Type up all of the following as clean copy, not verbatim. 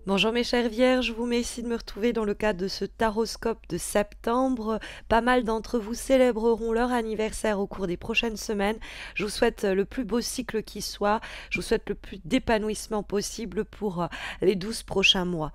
Bonjour mes chères vierges, je vous remercie de me retrouver dans le cadre de ce taroscope de septembre. Pas mal d'entre vous célébreront leur anniversaire au cours des prochaines semaines. Je vous souhaite le plus beau cycle qui soit. Je vous souhaite le plus d'épanouissement possible pour les 12 prochains mois.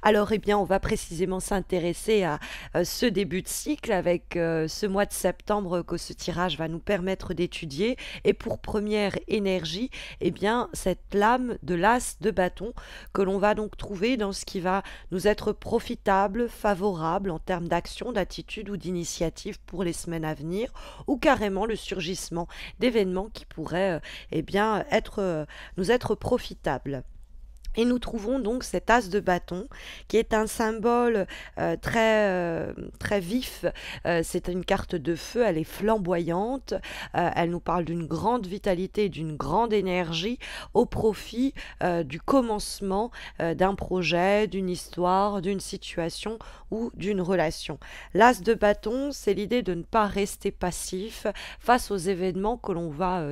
Alors, eh bien, on va précisément s'intéresser à ce début de cycle avec ce mois de septembre que ce tirage va nous permettre d'étudier. Et pour première énergie, eh bien, cette lame de l'as de bâton que l'on va donc trouver dans ce qui va nous être profitable, favorable en termes d'action, d'attitude ou d'initiative pour les semaines à venir, ou carrément le surgissement d'événements qui pourraient eh bien, nous être profitables. Et nous trouvons donc cet as de bâton qui est un symbole très vif. C'est une carte de feu, elle est flamboyante. Elle nous parle d'une grande vitalité, d'une grande énergie au profit du commencement d'un projet, d'une histoire, d'une situation ou d'une relation. L'as de bâton, c'est l'idée de ne pas rester passif face aux événements que l'on va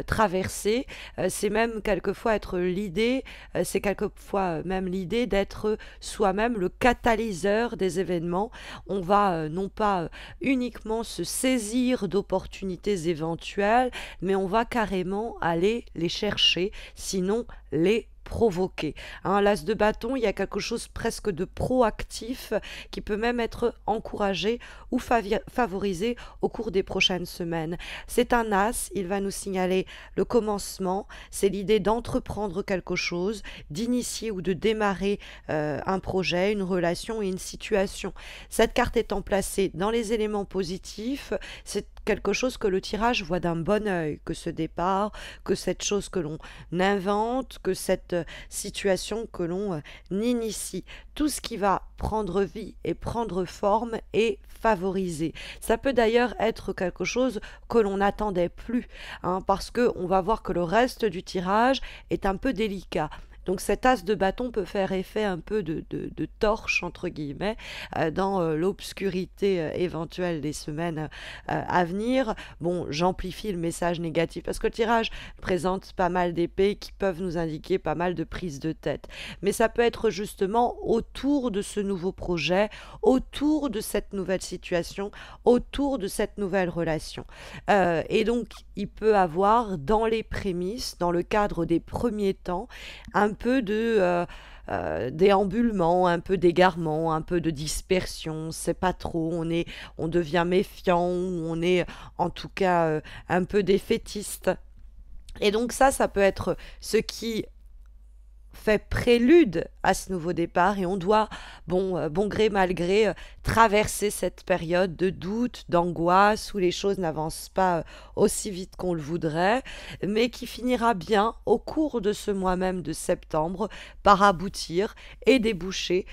traverser. C'est même quelquefois être l'idée c'est quelquefois même l'idée d'être soi-même le catalyseur des événements. On va non pas uniquement se saisir d'opportunités éventuelles, mais on va carrément aller les chercher, sinon les provoquer. L'as de bâton, il y a quelque chose presque de proactif qui peut même être encouragé ou favorisé au cours des prochaines semaines. C'est un as, il va nous signaler le commencement, c'est l'idée d'entreprendre quelque chose, d'initier ou de démarrer un projet, une relation et une situation. Cette carte étant placée dans les éléments positifs, c'est quelque chose que le tirage voit d'un bon œil, que ce départ, que cette chose que l'on invente, que cette situation que l'on initie. Tout ce qui va prendre vie et prendre forme est favorisé. Ça peut d'ailleurs être quelque chose que l'on n'attendait plus, parce qu'on va voir que le reste du tirage est un peu délicat. Donc cet as de bâton peut faire effet un peu de torche, entre guillemets, dans l'obscurité éventuelle des semaines à venir. Bon, j'amplifie le message négatif parce que le tirage présente pas mal d'épées qui peuvent nous indiquer pas mal de prises de tête. Mais ça peut être justement autour de ce nouveau projet, autour de cette nouvelle situation, autour de cette nouvelle relation. Et donc, il peut avoir dans les prémices, dans le cadre des premiers temps, un peu de déambulement, un peu d'égarement, un peu de dispersion, c'est pas trop, on devient méfiant, on est en tout cas un peu défaitiste. Et donc ça peut être ce qui fait prélude à ce nouveau départ et on doit, bon gré mal gré, traverser cette période de doute, d'angoisse où les choses n'avancent pas aussi vite qu'on le voudrait, mais qui finira bien au cours de ce mois même de septembre par aboutir et déboucher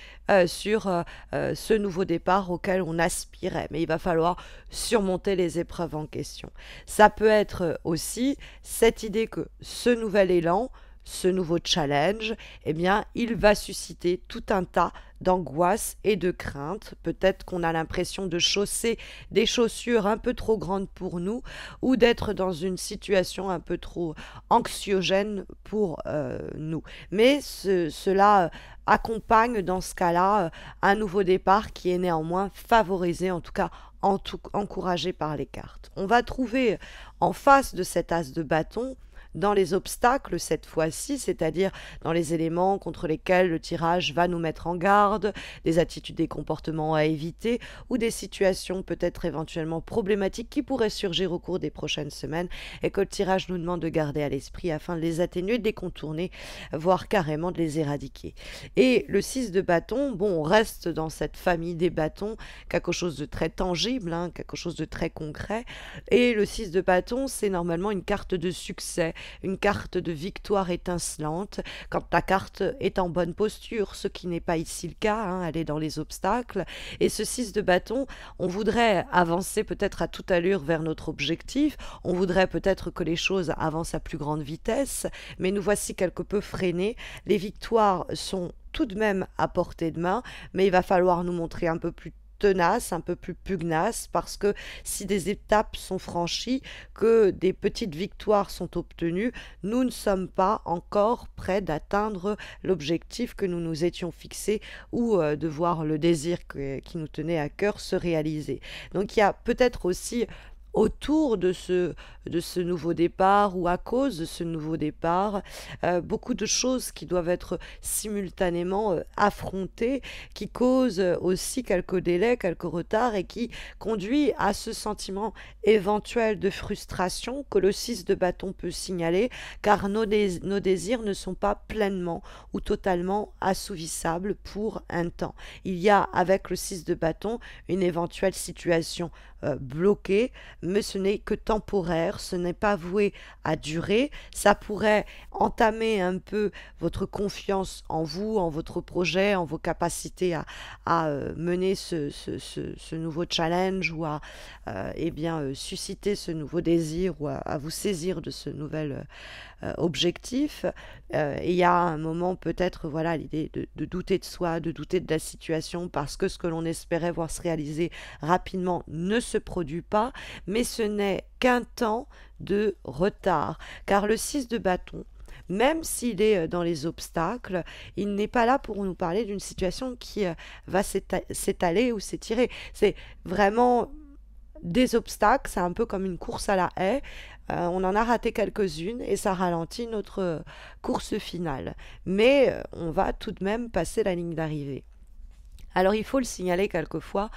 sur ce nouveau départ auquel on aspirait. Mais il va falloir surmonter les épreuves en question. Ça peut être aussi cette idée que ce nouvel élan, ce nouveau challenge, eh bien, il va susciter tout un tas d'angoisse et de crainte. Peut-être qu'on a l'impression de chausser des chaussures un peu trop grandes pour nous ou d'être dans une situation un peu trop anxiogène pour nous. Mais cela accompagne dans ce cas-là un nouveau départ qui est néanmoins favorisé, en tout cas encouragé par les cartes. On va trouver en face de cet as de bâton dans les obstacles cette fois-ci, c'est-à-dire dans les éléments contre lesquels le tirage va nous mettre en garde, des attitudes, des comportements à éviter ou des situations peut-être éventuellement problématiques qui pourraient surgir au cours des prochaines semaines et que le tirage nous demande de garder à l'esprit afin de les atténuer, de les contourner, voire carrément de les éradiquer. Et le 6 de bâton, bon, on reste dans cette famille des bâtons, quelque chose de très tangible, quelque chose de très concret, et le 6 de bâton, c'est normalement une carte de succès, une carte de victoire étincelante, quand ta carte est en bonne posture, ce qui n'est pas ici le cas, elle est dans les obstacles. Et ce 6 de bâton, on voudrait avancer peut-être à toute allure vers notre objectif, on voudrait peut-être que les choses avancent à plus grande vitesse, mais nous voici quelque peu freinés. Les victoires sont tout de même à portée de main, mais il va falloir nous montrer un peu plus tenace, un peu plus pugnace, parce que si des étapes sont franchies, que des petites victoires sont obtenues, nous ne sommes pas encore prêts d'atteindre l'objectif que nous nous étions fixé ou de voir le désir qui nous tenait à cœur se réaliser. Donc il y a peut-être aussi autour de ce nouveau départ ou à cause de ce nouveau départ, beaucoup de choses qui doivent être simultanément affrontées, qui causent aussi quelques délais, quelques retards et qui conduit à ce sentiment éventuel de frustration que le 6 de bâton peut signaler, car nos désirs ne sont pas pleinement ou totalement assouvissables pour un temps. Il y a avec le 6 de bâton une éventuelle situation bloquée, mais ce n'est que temporaire, ce n'est pas voué à durer. Ça pourrait entamer un peu votre confiance en vous, en votre projet, en vos capacités à mener ce nouveau challenge ou à susciter ce nouveau désir ou à vous saisir de ce nouvel objectif. Et il y a un moment peut-être voilà l'idée de douter de soi, de douter de la situation parce que ce que l'on espérait voir se réaliser rapidement ne se produit pas, mais ce n'est qu'un temps de retard, car le 6 de bâton, même s'il est dans les obstacles, il n'est pas là pour nous parler d'une situation qui va s'étaler ou s'étirer. C'est vraiment des obstacles, c'est un peu comme une course à la haie. On en a raté quelques-unes et ça ralentit notre course finale. Mais on va tout de même passer la ligne d'arrivée. Alors il faut le signaler quelquefois,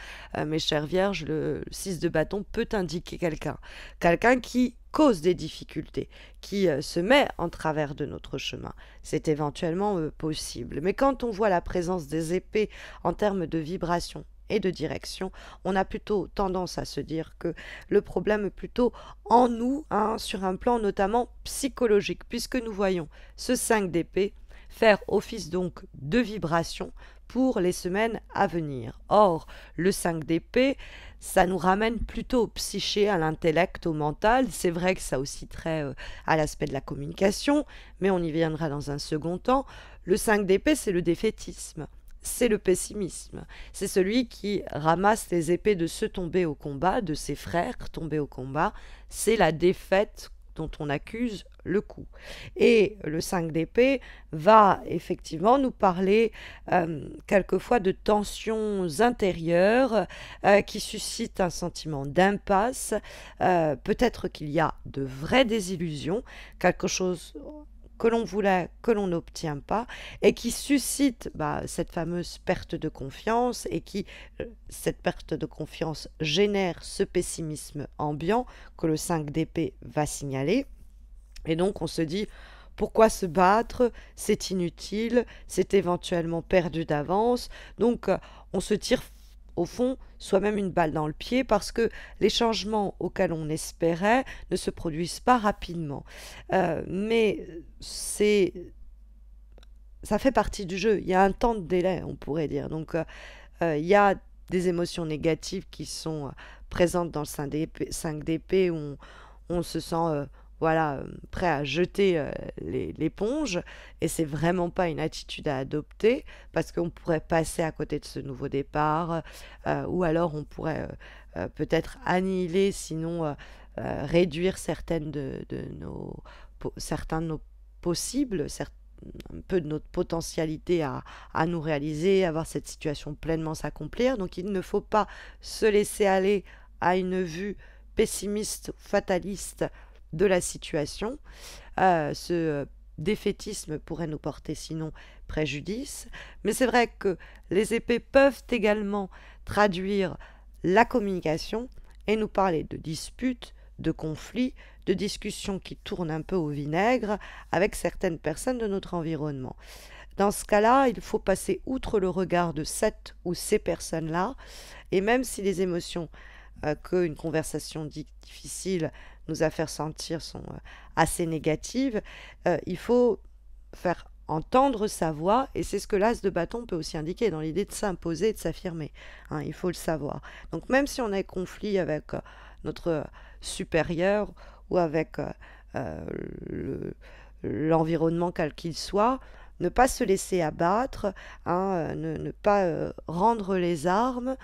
mes chères vierges, le 6 de bâton peut indiquer quelqu'un qui cause des difficultés, qui se met en travers de notre chemin. C'est éventuellement possible. Mais quand on voit la présence des épées en termes de vibration et de direction, on a plutôt tendance à se dire que le problème est plutôt en nous, hein, sur un plan notamment psychologique, puisque nous voyons ce 5 d'épée faire office donc de vibration pour les semaines à venir. Or, le 5 d'épée, ça nous ramène plutôt au psyché, à l'intellect, au mental. C'est vrai que ça a aussi trait à l'aspect de la communication, mais on y viendra dans un second temps. Le 5 d'épée, c'est le défaitisme. C'est le pessimisme. C'est celui qui ramasse les épées de ceux tombés au combat, de ses frères tombés au combat. C'est la défaite dont on accuse le coup. Et le 5 d'épée va effectivement nous parler quelquefois de tensions intérieures qui suscitent un sentiment d'impasse. Peut-être qu'il y a de vraies désillusions, quelque chose que l'on voulait, que l'on n'obtient pas, et qui suscite cette fameuse perte de confiance, et qui, cette perte de confiance génère ce pessimisme ambiant que le 5 d'épée va signaler. Et donc on se dit, pourquoi se battre? C'est inutile, c'est éventuellement perdu d'avance. Donc on se tire au fond soi-même une balle dans le pied parce que les changements auxquels on espérait ne se produisent pas rapidement. Mais ça fait partie du jeu. Il y a un temps de délai, on pourrait dire. Donc il y a des émotions négatives qui sont présentes dans le 5 d'épée où on se sent prêt à jeter l'éponge, et c'est vraiment pas une attitude à adopter parce qu'on pourrait passer à côté de ce nouveau départ, ou alors on pourrait peut-être annihiler, sinon réduire certains de nos possibles, un peu de notre potentialité à nous réaliser, à voir cette situation pleinement s'accomplir. Donc il ne faut pas se laisser aller à une vue pessimiste, fataliste de la situation. Ce défaitisme pourrait nous porter sinon préjudice, mais c'est vrai que les épées peuvent également traduire la communication et nous parler de disputes, de conflits, de discussions qui tournent un peu au vinaigre avec certaines personnes de notre environnement. Dans ce cas-là, il faut passer outre le regard de cette ou ces personnes-là, et même si les émotions qu'une conversation difficile nous a fait ressentir sont assez négatives, il faut faire entendre sa voix, et c'est ce que l'as de bâton peut aussi indiquer dans l'idée de s'imposer et de s'affirmer, hein, il faut le savoir. Donc même si on a conflit avec notre supérieur ou avec l'environnement quel qu'il soit, ne pas se laisser abattre, hein, ne pas rendre les armes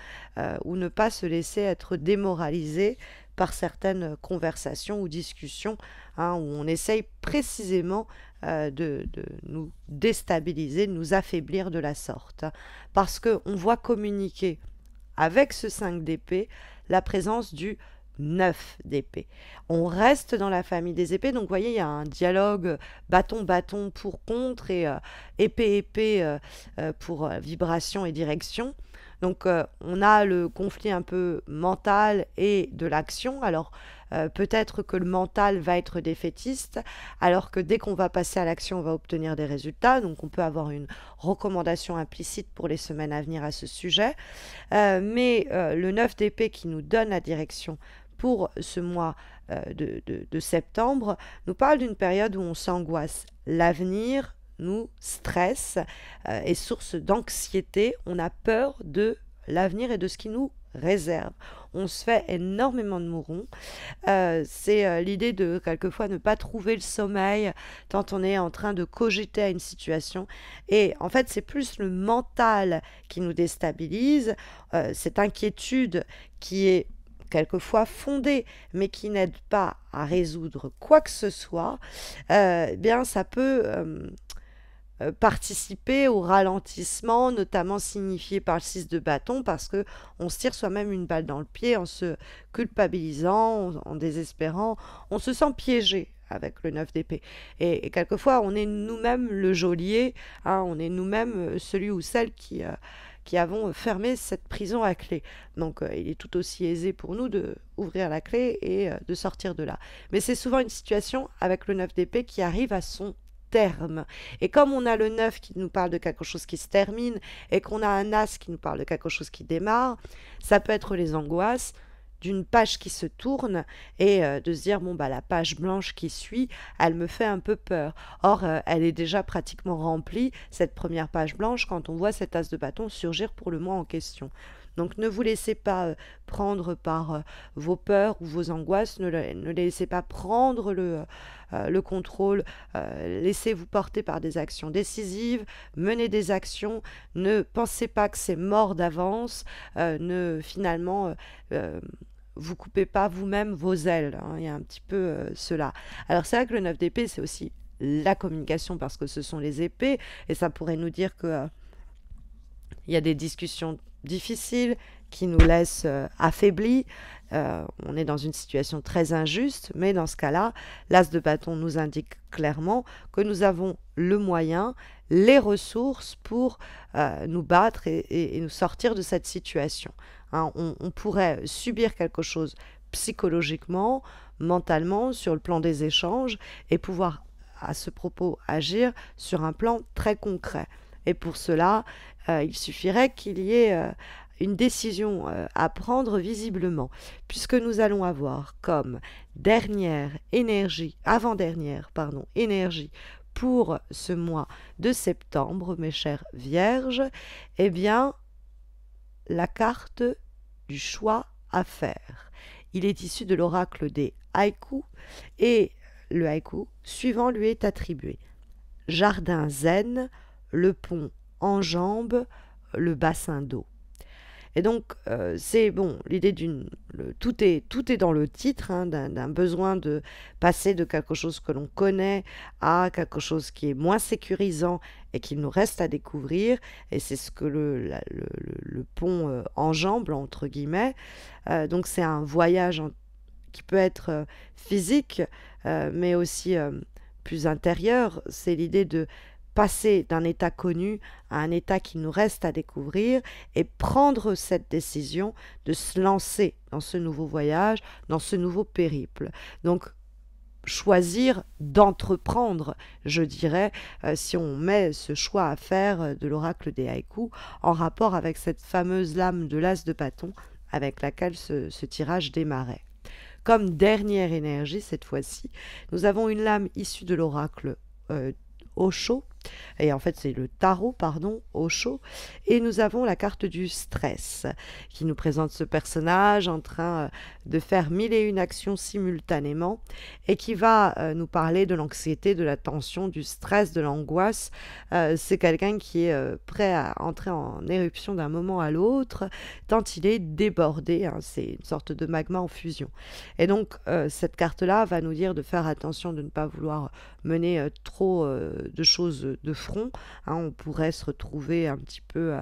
ou ne pas se laisser être démoralisé par certaines conversations ou discussions, hein, où on essaye précisément de nous déstabiliser, de nous affaiblir de la sorte, hein, parce qu'on voit communiquer avec ce 5 d'épée la présence du 9 d'épée. On reste dans la famille des épées, donc vous voyez, il y a un dialogue bâton-bâton pour contre et épée-épée pour vibration et direction. Donc on a le conflit un peu mental et de l'action. Alors peut-être que le mental va être défaitiste, alors que dès qu'on va passer à l'action, on va obtenir des résultats. Donc on peut avoir une recommandation implicite pour les semaines à venir à ce sujet. Mais le 9 d'épée qui nous donne la direction pour ce mois de septembre nous parle d'une période où on s'angoisse. L'avenir nous stresse, est source d'anxiété. On a peur de l'avenir et de ce qui nous réserve. On se fait énormément de mourons. C'est l'idée de quelquefois ne pas trouver le sommeil tant on est en train de cogiter à une situation. Et en fait, c'est plus le mental qui nous déstabilise, cette inquiétude qui est quelquefois fondée, mais qui n'aide pas à résoudre quoi que ce soit, eh bien ça peut participer au ralentissement, notamment signifié par le 6 de bâton, parce que on se tire soi-même une balle dans le pied en se culpabilisant, en désespérant, on se sent piégé avec le 9 d'épée. Et quelquefois, on est nous-mêmes le geôlier, hein, on est nous-mêmes celui ou celle qui avons fermé cette prison à clé. Donc il est tout aussi aisé pour nous de ouvrir la clé et de sortir de là. Mais c'est souvent une situation avec le 9 d'épée qui arrive à son terme. Et comme on a le 9 qui nous parle de quelque chose qui se termine et qu'on a un As qui nous parle de quelque chose qui démarre, ça peut être les angoisses d'une page qui se tourne et de se dire bon bah la page blanche qui suit, elle me fait un peu peur. Or elle est déjà pratiquement remplie, cette première page blanche, quand on voit cet as de bâton surgir pour le mois en question. Donc ne vous laissez pas prendre par vos peurs ou vos angoisses, ne les laissez pas prendre le contrôle, laissez-vous porter par des actions décisives, menez des actions, ne pensez pas que c'est mort d'avance, ne finalement vous coupez pas vous-même vos ailes, hein, il y a un petit peu cela. Alors c'est vrai que le 9 d'épée c'est aussi la communication parce que ce sont les épées et ça pourrait nous dire que il y a des discussions difficiles qui nous laissent affaiblis. On est dans une situation très injuste, mais dans ce cas-là, l'as de bâton nous indique clairement que nous avons le moyen, les ressources pour nous battre et nous sortir de cette situation. Hein, on pourrait subir quelque chose psychologiquement, mentalement, sur le plan des échanges, et pouvoir à ce propos agir sur un plan très concret. Et pour cela, il suffirait qu'il y ait une décision à prendre visiblement, puisque nous allons avoir comme dernière énergie, avant-dernière, pardon, énergie pour ce mois de septembre, mes chères vierges, eh bien, la carte du choix à faire. Il est issu de l'oracle des haïkus et le haïku suivant lui est attribué. Jardin zen, le pont enjambe le bassin d'eau. Et donc, c'est bon, l'idée tout est dans le titre, hein, d'un besoin de passer de quelque chose que l'on connaît à quelque chose qui est moins sécurisant et qu'il nous reste à découvrir. Et c'est ce que le pont enjambe, entre guillemets. Donc, c'est un voyage qui peut être physique, mais aussi plus intérieur. C'est l'idée de passer d'un état connu à un état qui nous reste à découvrir et prendre cette décision de se lancer dans ce nouveau voyage, dans ce nouveau périple. Donc, choisir d'entreprendre, je dirais, si on met ce choix à faire de l'oracle des haïkus en rapport avec cette fameuse lame de l'as de bâton avec laquelle ce tirage démarrait. Comme dernière énergie, cette fois-ci, nous avons une lame issue de l'oracle Osho, Et en fait, c'est le tarot, pardon, au chaud. Et nous avons la carte du stress qui nous présente ce personnage en train de faire mille et une actions simultanément et qui va nous parler de l'anxiété, de la tension, du stress, de l'angoisse. C'est quelqu'un qui est prêt à entrer en éruption d'un moment à l'autre tant il est débordé, hein. C'est une sorte de magma en fusion. Et donc, cette carte-là va nous dire de faire attention de ne pas vouloir mener trop de choses de front, hein. On pourrait se retrouver un petit peu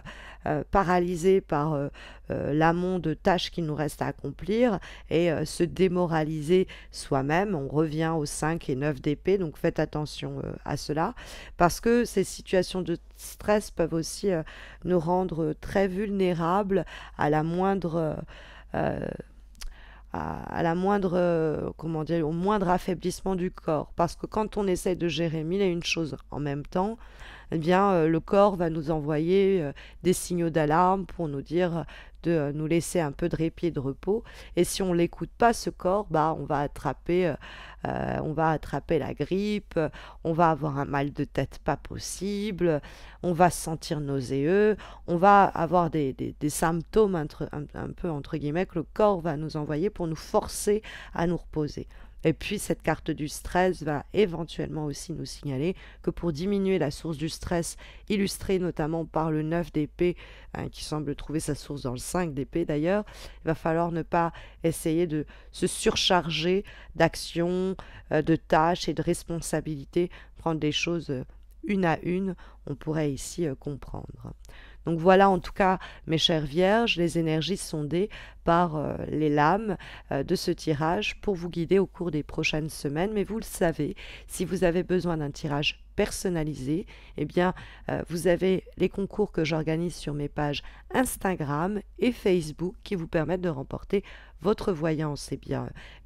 paralysé par l'amont de tâches qu'il nous reste à accomplir et se démoraliser soi-même. On revient aux 5 et 9 d'épée, donc faites attention à cela, parce que ces situations de stress peuvent aussi nous rendre très vulnérables à la moindre... euh, à la moindre, comment dire, au moindre affaiblissement du corps. Parce que quand on essaie de gérer mille et une choses en même temps, eh bien, le corps va nous envoyer des signaux d'alarme pour nous dire de nous laisser un peu de répit et de repos. Et si on l'écoute pas, ce corps, bah, on va attraper la grippe, on va avoir un mal de tête pas possible, on va se sentir nauséeux, on va avoir des symptômes un peu entre guillemets que le corps va nous envoyer pour nous forcer à nous reposer. Et puis cette carte du stress va éventuellement aussi nous signaler que pour diminuer la source du stress, illustrée notamment par le 9 d'épée, hein, qui semble trouver sa source dans le 5 d'épée d'ailleurs, il va falloir ne pas essayer de se surcharger d'actions, de tâches et de responsabilités, prendre des choses une à une, on pourrait ici comprendre. Donc voilà en tout cas mes chères vierges, les énergies sondées par les lames de ce tirage pour vous guider au cours des prochaines semaines. Mais vous le savez, si vous avez besoin d'un tirage personnalisé, eh bien vous avez les concours que j'organise sur mes pages Instagram et Facebook qui vous permettent de remporter votre voyance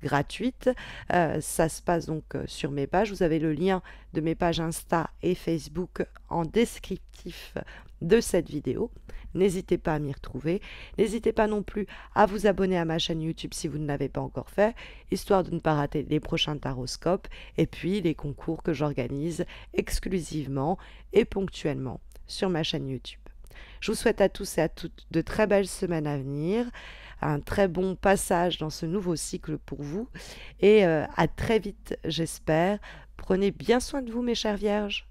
gratuite. Ça se passe donc sur mes pages. Vous avez le lien de mes pages Insta et Facebook en descriptif de cette vidéo. N'hésitez pas à m'y retrouver. N'hésitez pas non plus à vous abonner à ma chaîne YouTube si vous ne l'avez pas encore fait, histoire de ne pas rater les prochains taroscopes et puis les concours que j'organise exclusivement et ponctuellement sur ma chaîne YouTube. Je vous souhaite à tous et à toutes de très belles semaines à venir, un très bon passage dans ce nouveau cycle pour vous et à très vite j'espère. Prenez bien soin de vous mes chères vierges.